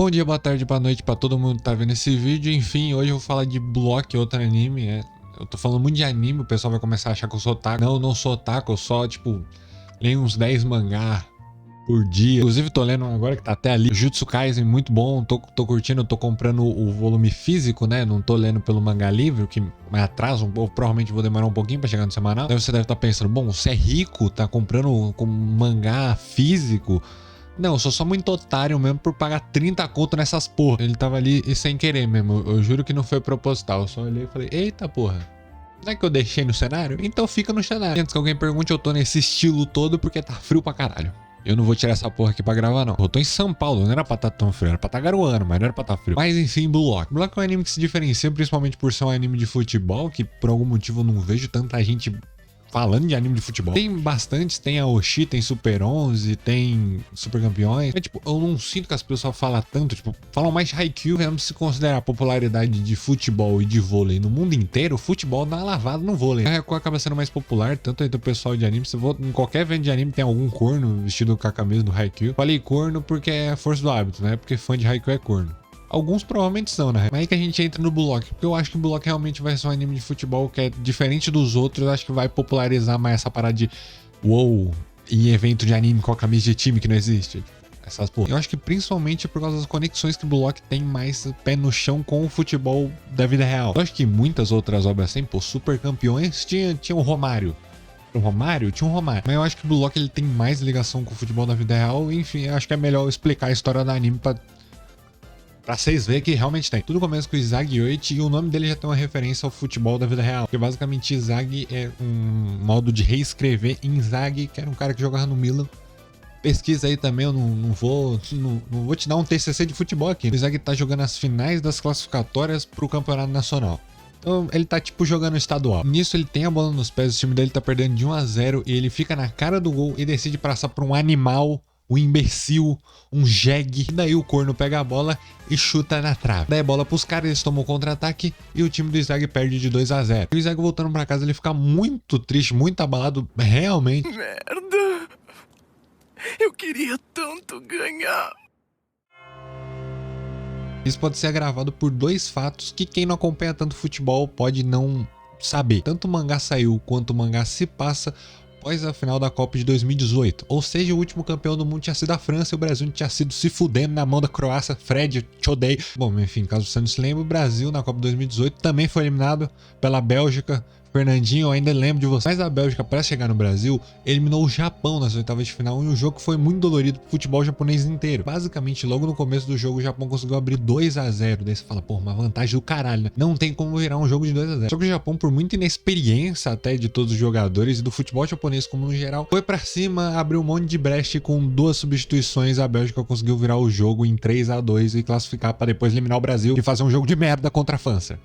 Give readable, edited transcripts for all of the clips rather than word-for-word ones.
Bom dia, boa tarde, boa noite pra todo mundo que tá vendo esse vídeo. Enfim, hoje eu vou falar de Block, outro anime. Eu tô falando muito de anime, o pessoal vai começar a achar que eu sou otaku. Não, eu não sou otaku, eu só, leio uns 10 mangá por dia. Inclusive, tô lendo um agora que tá até ali. Jujutsu Kaisen, muito bom, tô curtindo, eu tô comprando o volume físico, né? Não tô lendo pelo mangá livre, o que me atrasa um pouco. Provavelmente vou demorar um pouquinho pra chegar no semanal. Então você deve estar pensando, bom, você é rico, tá comprando com mangá físico? Não, eu sou só muito otário mesmo por pagar 30 conto nessas porra. Ele tava ali e sem querer mesmo. Eu juro que não foi proposital. Eu só olhei e falei, eita porra. Não é que eu deixei no cenário? Então fica no cenário. Antes que alguém pergunte, eu tô nesse estilo todo porque tá frio pra caralho. Eu não vou tirar essa porra aqui pra gravar, não. Eu tô em São Paulo, não era pra estar tão frio, era pra estar garoando, mas não era pra estar frio. Mas enfim, Block. Block é um anime que se diferencia principalmente por ser um anime de futebol, que por algum motivo eu não vejo tanta gente falando de anime de futebol. Tem bastantes, tem a Oshi, tem Super 11, tem Super Campeões. Mas, eu não sinto que as pessoas falam tanto, falam mais de Haikyuu. Vamos se considerar a popularidade de futebol e de vôlei no mundo inteiro, o futebol dá uma lavada no vôlei. A Haikyuu acaba sendo mais popular, tanto entre o pessoal de anime. Se for em qualquer evento de anime, tem algum corno vestido com a camisa do Haikyuu. Falei corno porque é a força do hábito, né? Porque fã de Haikyuu é corno. Alguns provavelmente são, né? Mas aí que a gente entra no Block, porque eu acho que o Block realmente vai ser um anime de futebol que é diferente dos outros. Eu acho que vai popularizar mais essa parada de wow, em evento de anime com a camisa de time que não existe. Essas porra. Eu acho que principalmente por causa das conexões que o Block tem mais pé no chão com o futebol da vida real. Eu acho que muitas outras obras assim, Super Campeões, tinha o Romário. O Romário? Tinha um Romário. Mas eu acho que o Block ele tem mais ligação com o futebol da vida real. Enfim, eu acho que é melhor explicar a história do anime pra vocês verem que realmente tem. Tudo começa com o Izagi Yoichi e o nome dele já tem uma referência ao futebol da vida real. Porque basicamente Izagi é um modo de reescrever Inzaghi, que era um cara que jogava no Milan. Pesquisa aí também, eu não vou te dar um TCC de futebol aqui. O Izagi tá jogando as finais das classificatórias pro campeonato nacional. Então ele tá jogando estadual. Nisso ele tem a bola nos pés, o time dele tá perdendo de 1 a 0 e ele fica na cara do gol e decide passar por um animal, um imbecil, um jegue. E daí o corno pega a bola e chuta na trave. Daí a bola pros caras, eles tomam contra-ataque e o time do Izagi perde de 2 a 0. E o Izagi voltando pra casa, ele fica muito triste, muito abalado, realmente. Merda! Eu queria tanto ganhar. Isso pode ser agravado por dois fatos que quem não acompanha tanto futebol pode não saber. Tanto o mangá saiu quanto o mangá se passa após a final da Copa de 2018. Ou seja, o último campeão do mundo tinha sido a França e o Brasil tinha sido se fudendo na mão da Croácia. Fred, te odeio. Bom, enfim, caso você não se lembre, o Brasil na Copa de 2018 também foi eliminado pela Bélgica. Fernandinho, eu ainda lembro de você. Mas a Bélgica, para chegar no Brasil, eliminou o Japão nas oitavas de final, e o jogo foi muito dolorido pro futebol japonês inteiro. Basicamente, logo no começo do jogo, o Japão conseguiu abrir 2 a 0. Daí você fala, pô, uma vantagem do caralho, né? Não tem como virar um jogo de 2 a 0. Só que o Japão, por muita inexperiência até de todos os jogadores e do futebol japonês como no geral, foi pra cima, abriu um monte de brecha, com 2 substituições a Bélgica conseguiu virar o jogo em 3 a 2 e classificar para depois eliminar o Brasil e fazer um jogo de merda contra a França.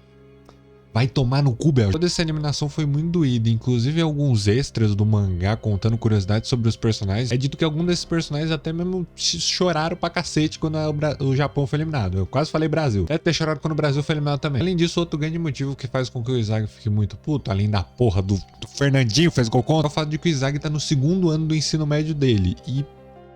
Vai tomar no cu, Bélgica. Toda essa eliminação foi muito doída. Inclusive, alguns extras do mangá contando curiosidades sobre os personagens. É dito que alguns desses personagens até mesmo choraram pra cacete quando o Japão foi eliminado. Eu quase falei Brasil. Deve ter chorado quando o Brasil foi eliminado também. Além disso, outro grande motivo que faz com que o Izagi fique muito puto, além da porra do Fernandinho fez gol contra, é o fato de que o Izagi tá no 2º ano do ensino médio dele. E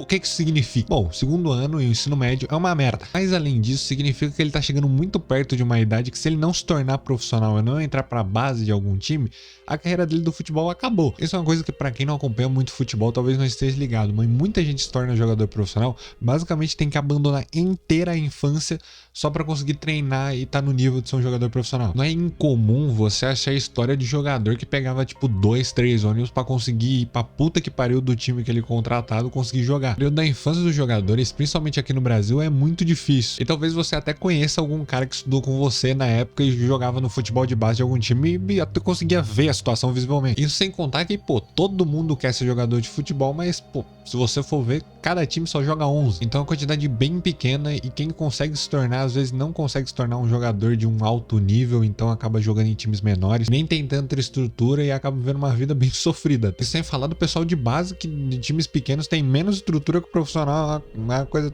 o que isso significa? Bom, 2º ano e o ensino médio é uma merda. Mas além disso, significa que ele tá chegando muito perto de uma idade que, se ele não se tornar profissional e não entrar pra base de algum time, a carreira dele do futebol acabou. Isso é uma coisa que, pra quem não acompanha muito futebol, talvez não esteja ligado, mas muita gente se torna jogador profissional, basicamente tem que abandonar inteira a infância só pra conseguir treinar e tá no nível de ser um jogador profissional. Não é incomum você achar a história de jogador que pegava 2, 3 ônibus pra conseguir ir pra puta que pariu do time que ele contratado conseguir jogar. O período da infância dos jogadores, principalmente aqui no Brasil, é muito difícil. E talvez você até conheça algum cara que estudou com você na época e jogava no futebol de base de algum time e até conseguia ver a situação visivelmente. Isso sem contar que, todo mundo quer ser jogador de futebol, mas, se você for ver, cada time só joga 11. Então é uma quantidade bem pequena e quem consegue se tornar, às vezes não consegue se tornar um jogador de um alto nível, então acaba jogando em times menores, nem tem tanta estrutura e acaba vivendo uma vida bem sofrida. E sem falar do pessoal de base, que de times pequenos tem menos estrutura que o profissional, uma coisa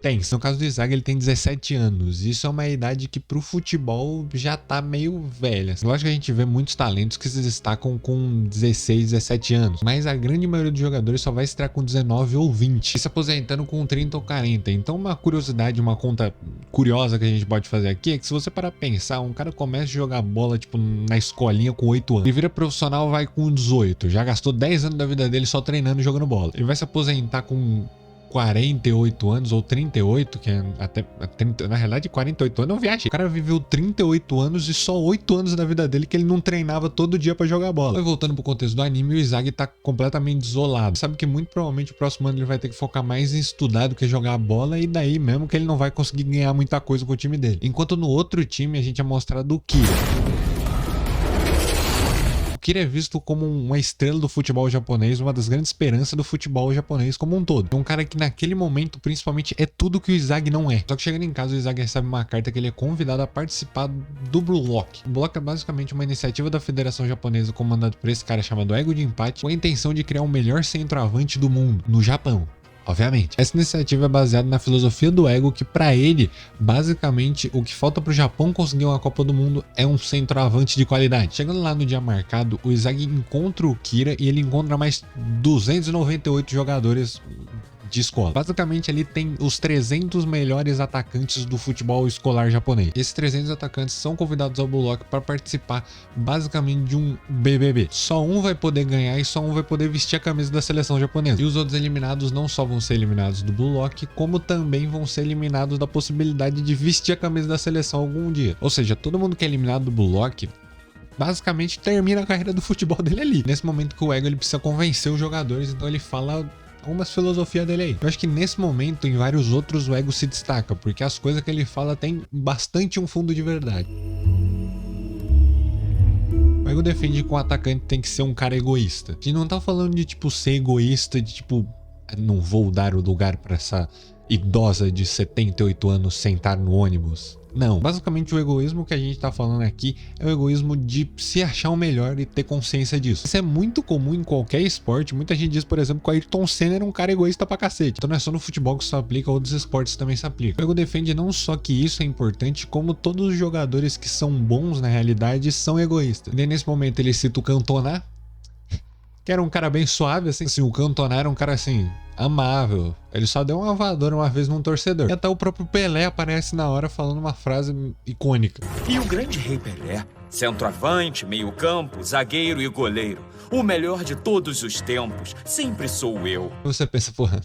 tensa. No caso do Izagi, ele tem 17 anos. Isso é uma idade que pro futebol já tá meio velha. Lógico que a gente vê muitos talentos que se destacam com 16, 17 anos. Mas a grande maioria dos jogadores só vai estrear com 19 ou 20. E se aposentando com 30 ou 40. Então uma curiosidade, uma conta curiosa que a gente pode fazer aqui é que se você parar pra pensar, um cara começa a jogar bola tipo na escolinha com 8 anos. Ele vira profissional, vai com 18. Já gastou 10 anos da vida dele só treinando e jogando bola. Ele vai se aposentar com 48 anos ou 38, que é até 30, na realidade 48 anos, não viaja. O cara viveu 38 anos e só 8 anos da vida dele que ele não treinava todo dia pra jogar bola. E voltando pro contexto do anime, o Izagi tá completamente isolado. Sabe que muito provavelmente o próximo ano ele vai ter que focar mais em estudar do que jogar bola, e daí mesmo que ele não vai conseguir ganhar muita coisa com o time dele. Enquanto no outro time a gente é mostrado o Kira. Kira é visto como uma estrela do futebol japonês, uma das grandes esperanças do futebol japonês como um todo. É um cara que naquele momento, principalmente, é tudo que o Izagi não é. Só que chegando em casa, o Izagi recebe uma carta que ele é convidado a participar do Blue Lock. O Blue Lock é basicamente uma iniciativa da Federação Japonesa comandada por esse cara chamado Ego Jinpachi, com a intenção de criar o melhor centroavante do mundo, no Japão. Obviamente. Essa iniciativa é baseada na filosofia do Ego, que pra ele, basicamente, o que falta pro Japão conseguir uma Copa do Mundo é um centroavante de qualidade. Chegando lá no dia marcado, o Izagi encontra o Kira e ele encontra mais 298 jogadores de escola. Basicamente ali tem os 300 melhores atacantes do futebol escolar japonês. Esses 300 atacantes são convidados ao Blue Lock para participar basicamente de um BBB. Só um vai poder ganhar e só um vai poder vestir a camisa da seleção japonesa. E os outros eliminados não só vão ser eliminados do Blue Lock, como também vão ser eliminados da possibilidade de vestir a camisa da seleção algum dia. Ou seja, todo mundo que é eliminado do Blue Lock basicamente termina a carreira do futebol dele ali. Nesse momento que o Ego ele precisa convencer os jogadores, então ele fala algumas filosofias dele aí. Eu acho que nesse momento, em vários outros, o Ego se destaca, porque as coisas que ele fala tem bastante um fundo de verdade. O Ego defende que o atacante tem que ser um cara egoísta. A gente não tá falando de, tipo, ser egoísta, de, tipo, não vou dar o lugar pra essa idosa de 78 anos sentar no ônibus. Não, basicamente o egoísmo que a gente tá falando aqui é o egoísmo de se achar o melhor e ter consciência disso. Isso é muito comum em qualquer esporte. Muita gente diz, por exemplo, que o Ayrton Senna era um cara egoísta pra cacete. Então não é só no futebol que isso aplica, outros esportes também se aplicam. O Ego defende não só que isso é importante, como todos os jogadores que são bons na realidade são egoístas. E nesse momento ele cita o Cantona, que era um cara bem suave, assim. O Cantona era um cara, assim, amável. Ele só deu uma voadora uma vez num torcedor. E até o próprio Pelé aparece na hora falando uma frase icônica. E o grande rei Pelé, centroavante, meio-campo, zagueiro e goleiro. O melhor de todos os tempos, sempre sou eu. Você pensa, porra,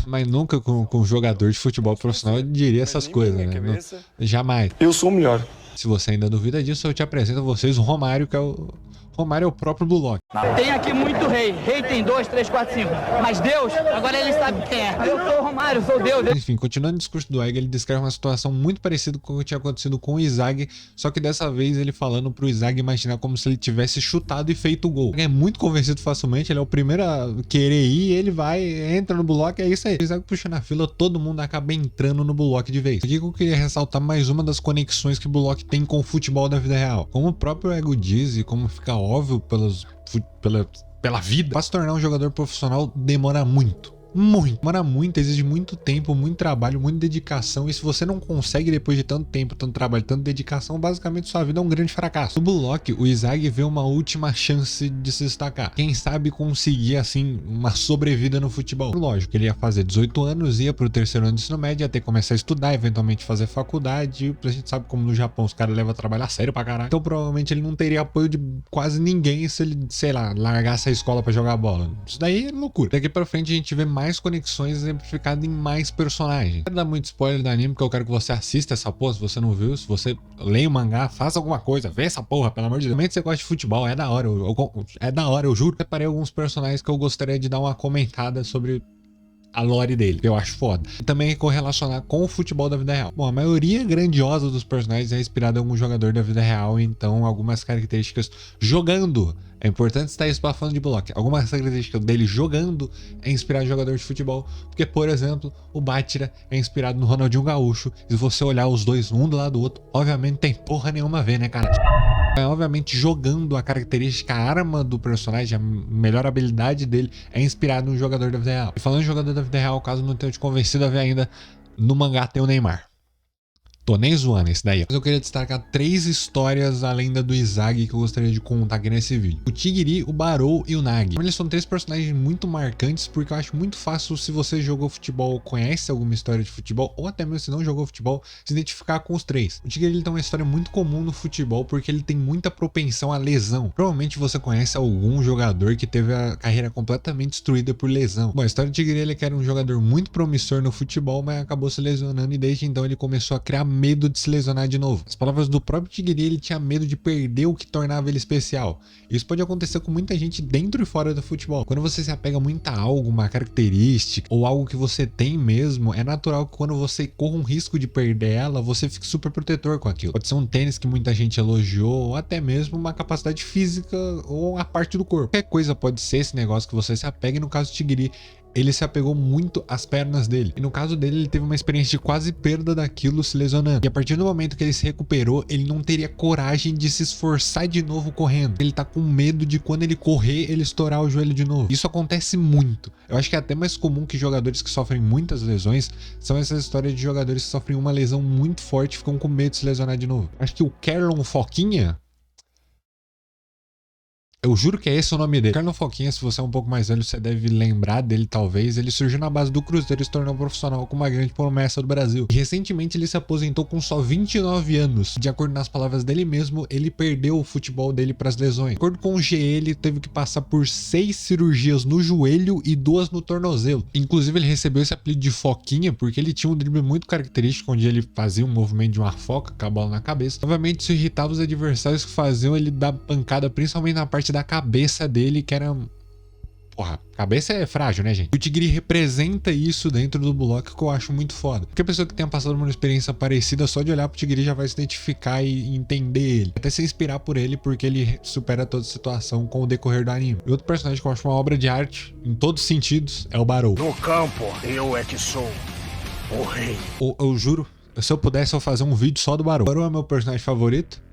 mas nunca com um jogador de futebol profissional eu diria essas coisas, né? Não, jamais. Eu sou o melhor. Se você ainda duvida disso, eu te apresento a vocês o Romário, que é o... Romário é o próprio Blue Lock. Tem aqui muito rei. Rei tem 2, 3, 4, 5. Mas Deus, agora ele sabe quem é. Eu sou o Romário, sou Deus. Enfim, continuando o discurso do Ego, ele descreve uma situação muito parecida com o que tinha acontecido com o Izagi, só que dessa vez ele falando pro Izagi imaginar como se ele tivesse chutado e feito o gol. Ele é muito convencido facilmente, ele é o primeiro a querer ir, ele vai, entra no Blue Lock, é isso aí. O Izagi puxa na fila, todo mundo acaba entrando no Blue Lock de vez. Aqui que eu queria ressaltar mais uma das conexões que o Blue Lock tem com o futebol da vida real. Como o próprio Ego diz e como fica óbvio pela vida, para se tornar um jogador profissional demora muito. Demora muito, exige muito tempo, muito trabalho, muita dedicação, e se você não consegue depois de tanto tempo, tanto trabalho, tanta dedicação, basicamente sua vida é um grande fracasso. No Blue Lock, o Izagi vê uma última chance de se destacar. Quem sabe conseguir, assim, uma sobrevida no futebol. Lógico, ele ia fazer 18 anos, ia pro terceiro ano de ensino médio, ia ter que começar a estudar, eventualmente fazer faculdade, a gente sabe como no Japão os caras levam a trabalhar sério pra caralho. Então provavelmente ele não teria apoio de quase ninguém se ele, sei lá, largasse a escola pra jogar bola. Isso daí é loucura. Daqui pra frente a gente vê mais conexões exemplificadas em mais personagens. Não quero dar muito spoiler do anime, porque eu quero que você assista essa porra, se você não viu, se você lê o mangá, faça alguma coisa, vê essa porra, pelo amor de Deus. Também se você gosta de futebol, é da hora, é da hora, eu juro. Eu separei alguns personagens que eu gostaria de dar uma comentada sobre a lore dele, que eu acho foda. E também correlacionar com o futebol da vida real. Bom, a maioria grandiosa dos personagens é inspirada em algum jogador da vida real, então algumas características jogando. É importante estar isso para falando de Blue Lock. Algumas características dele jogando é inspirado em jogador de futebol. Porque, por exemplo, o Bátira é inspirado no Ronaldinho Gaúcho. E se você olhar os dois um do lado do outro, obviamente tem porra nenhuma a ver, né, cara? É, obviamente, jogando a característica, a arma do personagem, a melhor habilidade dele é inspirado no jogador da vida real. E falando em jogador da vida real, caso não tenha te convencido a ver ainda, No mangá tem o Neymar. Tô nem zoando esse daí. Mas eu queria destacar 3 histórias além da do Izagi que eu gostaria de contar aqui nesse vídeo. O Tigiri, o Barou e o Nagi. Eles são 3 personagens muito marcantes porque eu acho muito fácil, se você jogou futebol ou conhece alguma história de futebol, ou até mesmo se não jogou futebol, se identificar com os 3. O Tigiri ele tem uma história muito comum no futebol porque ele tem muita propensão à lesão. Provavelmente você conhece algum jogador que teve a carreira completamente destruída por lesão. Bom, a história do Tigiri ele que era um jogador muito promissor no futebol, mas acabou se lesionando e desde então ele começou a criar medo de se lesionar de novo. As palavras do próprio Tigiri, ele tinha medo de perder o que tornava ele especial. Isso pode acontecer com muita gente dentro e fora do futebol. Quando você se apega muito a algo, uma característica ou algo que você tem mesmo, é natural que quando você corra um risco de perder ela, você fique super protetor com aquilo. Pode ser um tênis que muita gente elogiou ou até mesmo uma capacidade física ou a parte do corpo. Qualquer coisa pode ser esse negócio que você se apega e no caso do Tigiri, ele se apegou muito às pernas dele. E no caso dele, ele teve uma experiência de quase perda daquilo se lesionando. E a partir do momento que ele se recuperou, ele não teria coragem de se esforçar de novo correndo. Ele tá com medo de quando ele correr, ele estourar o joelho de novo. Isso acontece muito. Eu acho que é até mais comum que jogadores que sofrem muitas lesões são essas histórias de jogadores que sofrem uma lesão muito forte e ficam com medo de se lesionar de novo. Acho que o Kerlon Foquinha, eu juro que é esse o nome dele. Carlos Foquinha, se você é um pouco mais velho, você deve lembrar dele talvez. Ele surgiu na base do Cruzeiro e se tornou profissional com uma grande promessa do Brasil. E recentemente ele se aposentou com só 29 anos. De acordo com as palavras dele mesmo, ele perdeu o futebol dele para as lesões. De acordo com o GE, ele teve que passar por 6 cirurgias no joelho e 2 no tornozelo. Inclusive ele recebeu esse apelido de Foquinha porque ele tinha um drible muito característico, onde ele fazia um movimento de uma foca com a bola na cabeça. Novamente isso irritava os adversários que faziam ele dar pancada, principalmente na parte da cabeça dele, que era... Porra, cabeça é frágil, né, gente? O Tigiri representa isso dentro do bloco que eu acho muito foda. Porque a pessoa que tenha passado por uma experiência parecida, só de olhar pro Tigiri já vai se identificar e entender ele. Até se inspirar por ele, porque ele supera toda situação com o decorrer do anime. E outro personagem que eu acho uma obra de arte, em todos os sentidos, é o Barou. No campo, eu é que sou o rei. Eu juro, se eu pudesse eu fazer um vídeo só do Barou. O Barou é meu personagem favorito,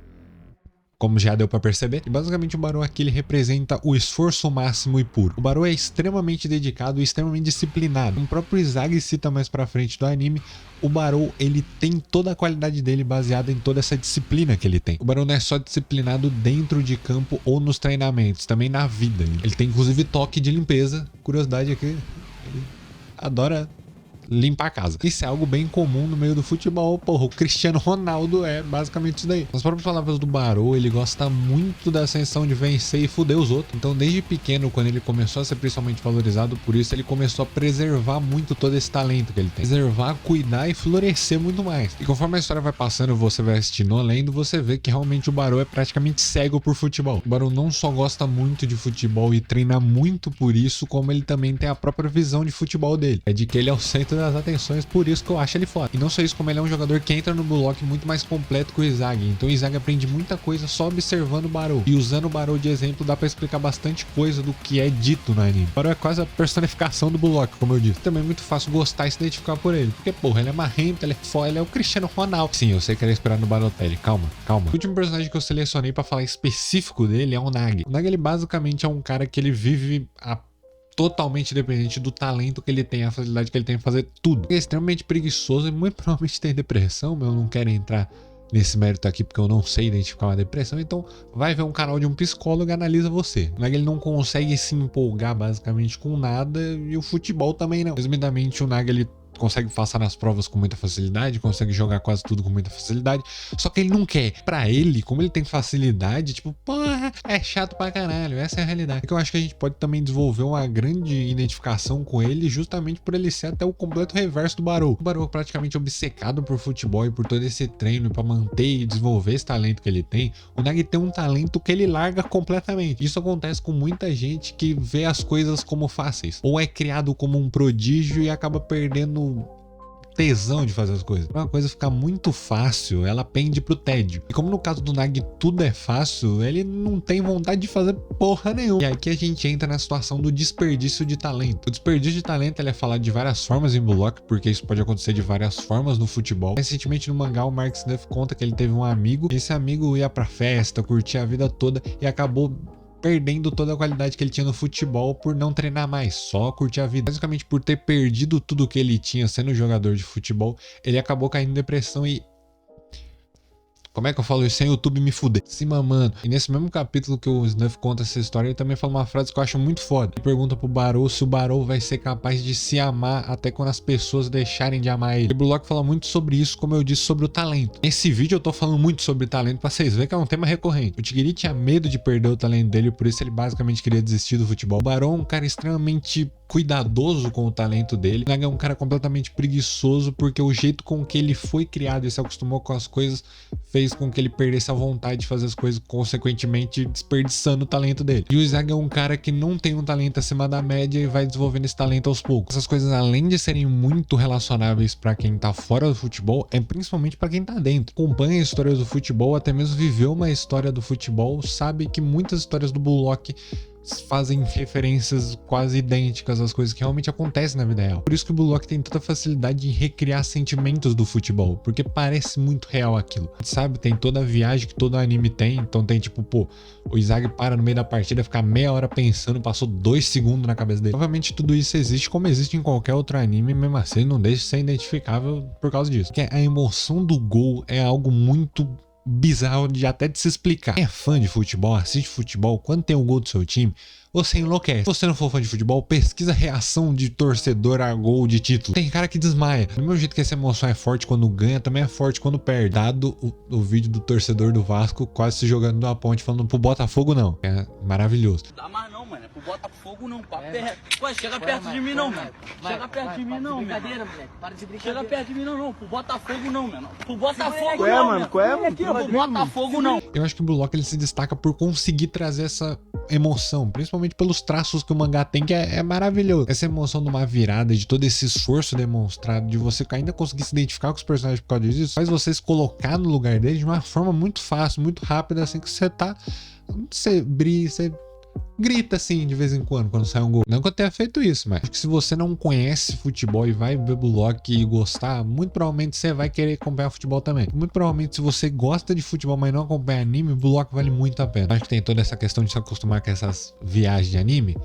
como já deu pra perceber. E basicamente o Barou aqui ele representa o esforço máximo e puro. O Barou é extremamente dedicado e extremamente disciplinado. Como o próprio Izagi cita mais pra frente do anime, o Barou ele tem toda a qualidade dele baseada em toda essa disciplina que ele tem. O Barou não é só disciplinado dentro de campo ou nos treinamentos, também na vida. Ele tem inclusive toque de limpeza. Curiosidade aqui, ele adora limpar a casa. Isso é algo bem comum no meio do futebol. Porra, o Cristiano Ronaldo é basicamente isso daí. Nas próprias palavras do Barou, ele gosta muito da sensação de vencer e fuder os outros. Então, desde pequeno, quando ele começou a ser principalmente valorizado por isso, ele começou a preservar muito todo esse talento que ele tem. Preservar, cuidar e florescer muito mais. E conforme a história vai passando, você vai assistindo lendo, você vê que realmente o Barou é praticamente cego por futebol. O Barou não só gosta muito de futebol e treina muito por isso, como ele também tem a própria visão de futebol dele. É de que ele é o centro das atenções, por isso que eu acho ele foda. E não só isso, como ele é um jogador que entra no bloco muito mais completo que o Izagi. Então o Izagi aprende muita coisa só observando o Barou. E usando o Barou de exemplo, dá pra explicar bastante coisa do que é dito no anime. O Barou é quase a personificação do bloco, como eu disse. Também é muito fácil gostar e se identificar por ele. Porque, porra, ele é marrento, ele é foda, ele é o Cristiano Ronaldo. Sim, eu sei que era esperar no Balotelli. Calma, calma. O último personagem que eu selecionei pra falar específico dele é o Nagi. O Nagi, ele basicamente é um cara que ele vive totalmente dependente do talento que ele tem, a facilidade que ele tem em fazer tudo. Ele é extremamente preguiçoso e muito provavelmente tem depressão, mas eu não quero entrar nesse mérito aqui porque eu não sei identificar uma depressão, então vai ver um canal de um psicólogo e analisa você. O Nagi ele não consegue se empolgar basicamente com nada e o futebol também não. Resumidamente, o Nagi ele consegue passar nas provas com muita facilidade, consegue jogar quase tudo com muita facilidade, só que ele não quer. Pra ele, como ele tem facilidade, tipo, porra, é chato pra caralho, essa é a realidade. É que eu acho que a gente pode também desenvolver uma grande identificação com ele, justamente por ele ser até o completo reverso do Barou. O Barou é praticamente obcecado por futebol e por todo esse treino pra manter e desenvolver esse talento que ele tem. O Nagi tem um talento que ele larga completamente. Isso acontece com muita gente que vê as coisas como fáceis, ou é criado como um prodígio e acaba perdendo tesão de fazer as coisas. Uma coisa ficar muito fácil, ela pende pro tédio. E como no caso do Nagi tudo é fácil, ele não tem vontade de fazer porra nenhuma. E aqui a gente entra na situação do desperdício de talento. O desperdício de talento ele é falado de várias formas em Block, porque isso pode acontecer de várias formas no futebol. Recentemente no mangá o Mark Snuff conta que ele teve um amigo, e esse amigo ia pra festa, curtia a vida toda e acabou perdendo toda a qualidade que ele tinha no futebol por não treinar mais, só curtir a vida. Basicamente por ter perdido tudo que ele tinha sendo jogador de futebol, ele acabou caindo em depressão e... Como é que eu falo isso sem o YouTube me fuder? Se mamando. E nesse mesmo capítulo que o Snuff conta essa história, ele também fala uma frase que eu acho muito foda. Ele pergunta pro Barou se o Barou vai ser capaz de se amar até quando as pessoas deixarem de amar ele. E o Bullock fala muito sobre isso, como eu disse, sobre o talento. Nesse vídeo eu tô falando muito sobre talento pra vocês verem que é um tema recorrente. O Tigiri tinha medo de perder o talento dele, por isso ele basicamente queria desistir do futebol. O Barou é um cara extremamente cuidadoso com o talento dele. O Naga é um cara completamente preguiçoso, porque o jeito com que ele foi criado e se acostumou com as coisas fez com que ele perdesse a vontade de fazer as coisas, consequentemente desperdiçando o talento dele. E o Izag é um cara que não tem um talento acima da média e vai desenvolvendo esse talento aos poucos. Essas coisas, além de serem muito relacionáveis para quem tá fora do futebol, é principalmente para quem tá dentro. Acompanha a história do futebol, até mesmo viveu uma história do futebol, sabe que muitas histórias do Bullock fazem referências quase idênticas às coisas que realmente acontecem na vida real. Por isso que o Bullock tem tanta facilidade em recriar sentimentos do futebol, porque parece muito real aquilo. Sabe, tem toda a viagem que todo anime tem, então tem tipo, pô, o Izag para no meio da partida, fica meia hora pensando, passou 2 segundos na cabeça dele. Obviamente tudo isso existe como existe em qualquer outro anime, mesmo assim não deixa de ser identificável por causa disso. Porque a emoção do gol é algo muito bizarro de até de se explicar. Quem é fã de futebol, assiste futebol, quando tem um gol do seu time, você enlouquece. Se você não for fã de futebol, pesquisa reação de torcedor a gol de título. Tem cara que desmaia. Do mesmo jeito que essa emoção é forte quando ganha, também é forte quando perde. Dado o vídeo do torcedor do Vasco quase se jogando numa ponte falando pro Botafogo não. É maravilhoso. Dá mais não, mano. Pro Botafogo não. Ué, chega perto de mim não, mano. Chega perto de mim não, brincadeira, moleque. Para de brincadeira. Chega perto de mim não. Pro Botafogo não, mano. Pro Botafogo não, mano. Pro Botafogo não. Eu acho que o Bullock ele se destaca por conseguir trazer essa emoção, principalmente pelos traços que o mangá tem, que é maravilhoso. Essa emoção de uma virada, de todo esse esforço demonstrado, de você ainda conseguir se identificar com os personagens por causa disso, faz você se colocar no lugar deles de uma forma muito fácil, muito rápida, assim que você tá... Você brilha, você grita assim de vez em quando sai um gol. Não que eu tenha feito isso, mas acho que se você não conhece futebol e vai ver Bullock e gostar, muito provavelmente você vai querer acompanhar futebol também. Muito provavelmente se você gosta de futebol, mas não acompanha anime, Bullock vale muito a pena. Acho que tem toda essa questão de se acostumar com essas viagens de anime.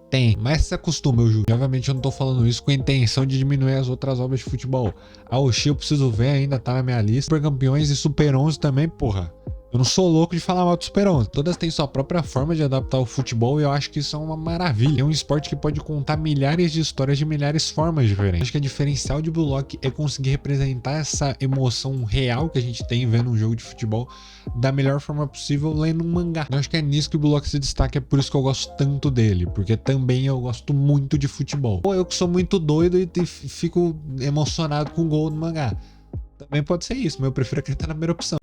Tem, mas se acostuma, eu juro. E, obviamente eu não tô falando isso com a intenção de diminuir as outras obras de futebol. A Oshi eu preciso ver, ainda tá na minha lista. Super Campeões e Super 11 também, porra. Eu não sou louco de falar mal do Super 11. Todas têm sua própria forma de adaptar o futebol e eu acho que isso é uma maravilha. É um esporte que pode contar milhares de histórias de milhares de formas diferentes. Acho que o diferencial de Bullock é conseguir representar essa emoção real que a gente tem vendo um jogo de futebol da melhor forma possível lendo um mangá. Eu acho que é nisso que o Bullock se destaca, é por isso que eu gosto tanto dele, porque também eu gosto muito de futebol. Ou eu que sou muito doido e fico emocionado com o gol do mangá. Também pode ser isso, mas eu prefiro acreditar na primeira opção.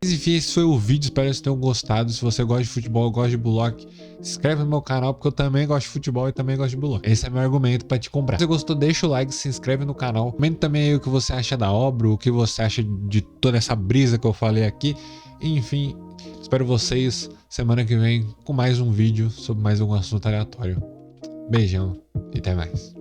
Enfim, esse foi o vídeo, espero que vocês tenham gostado. Se você gosta de futebol, eu gosto de Bullock, se inscreve no meu canal, porque eu também gosto de futebol e também gosto de Bullock. Esse é meu argumento para te comprar. Se você gostou, deixa o like, se inscreve no canal. Comenta também aí o que você acha da obra, o que você acha de toda essa brisa que eu falei aqui. Enfim, espero vocês semana que vem com mais um vídeo sobre mais algum assunto aleatório. Beijão e até mais.